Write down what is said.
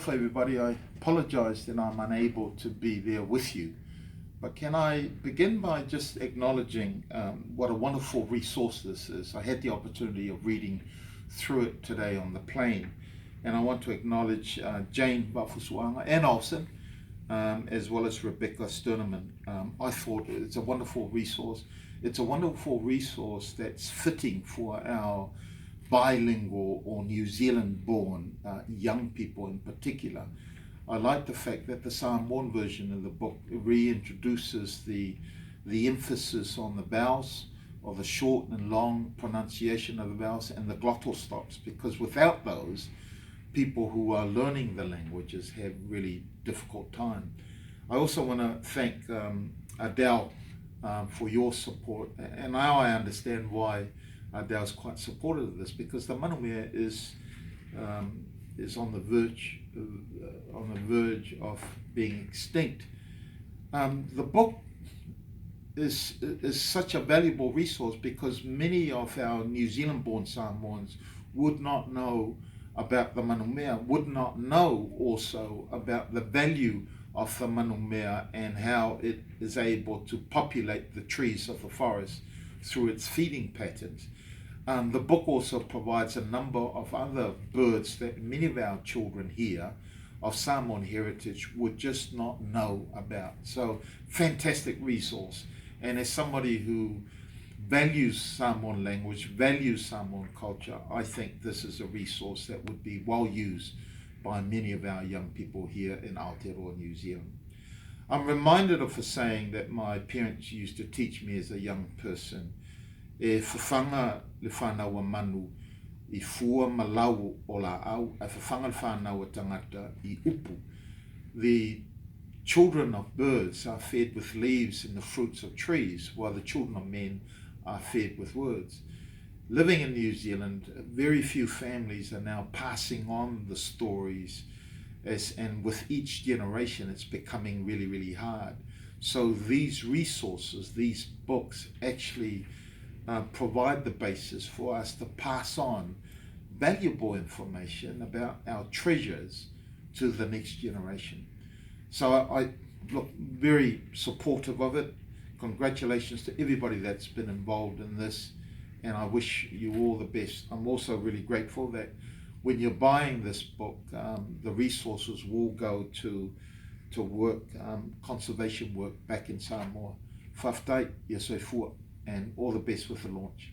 For everybody, I apologize that I'm unable to be there with you, but can I begin by just acknowledging what a wonderful resource this is. I had the opportunity of reading through it today on the plane, and I want to acknowledge Jane Wafusuanga and Olsen, as well as Rebecca Sterneman. I thought it's a wonderful resource. It's a wonderful resource that's fitting for our bilingual or New Zealand born young people in particular. I like the fact that the Samoan version of the book reintroduces the emphasis on the vowels, or the short and long pronunciation of the vowels, and the glottal stops, because without those, people who are learning the languages have really difficult time. I also want to thank Adele for your support, and now I understand why Adele's quite supportive of this, because the Manumea is on the verge of being extinct. The book is such a valuable resource because many of our New Zealand-born Samoans would not know about the Manumea, would not know also about the value of the Manumea and how it is able to populate the trees of the forest through its feeding patterns. The book also provides a number of other birds that many of our children here of Samoan heritage would just not know about. So, fantastic resource. And as somebody who values Samoan language, values Samoan culture, I think this is a resource that would be well used by many of our young people here in Aotearoa, New Zealand. I'm reminded of a saying that my parents used to teach me as a young person. E whawhanga le whanau manu I fua malau o la au, e whawhanga le whanau tangata I upu. The children of birds are fed with leaves and the fruits of trees, while the children of men are fed with words. Living in New Zealand, very few families are now passing on the stories, and with each generation it's becoming really, really hard. So these resources, these books actually provide the basis for us to pass on valuable information about our treasures to the next generation. So I look very supportive of it. Congratulations to everybody that's been involved in this, and I wish you all the best. I'm also really grateful that when you're buying this book, the resources will go to work, conservation work back in Samoa. Whaftai, Yesoi Fua, and all the best with the launch.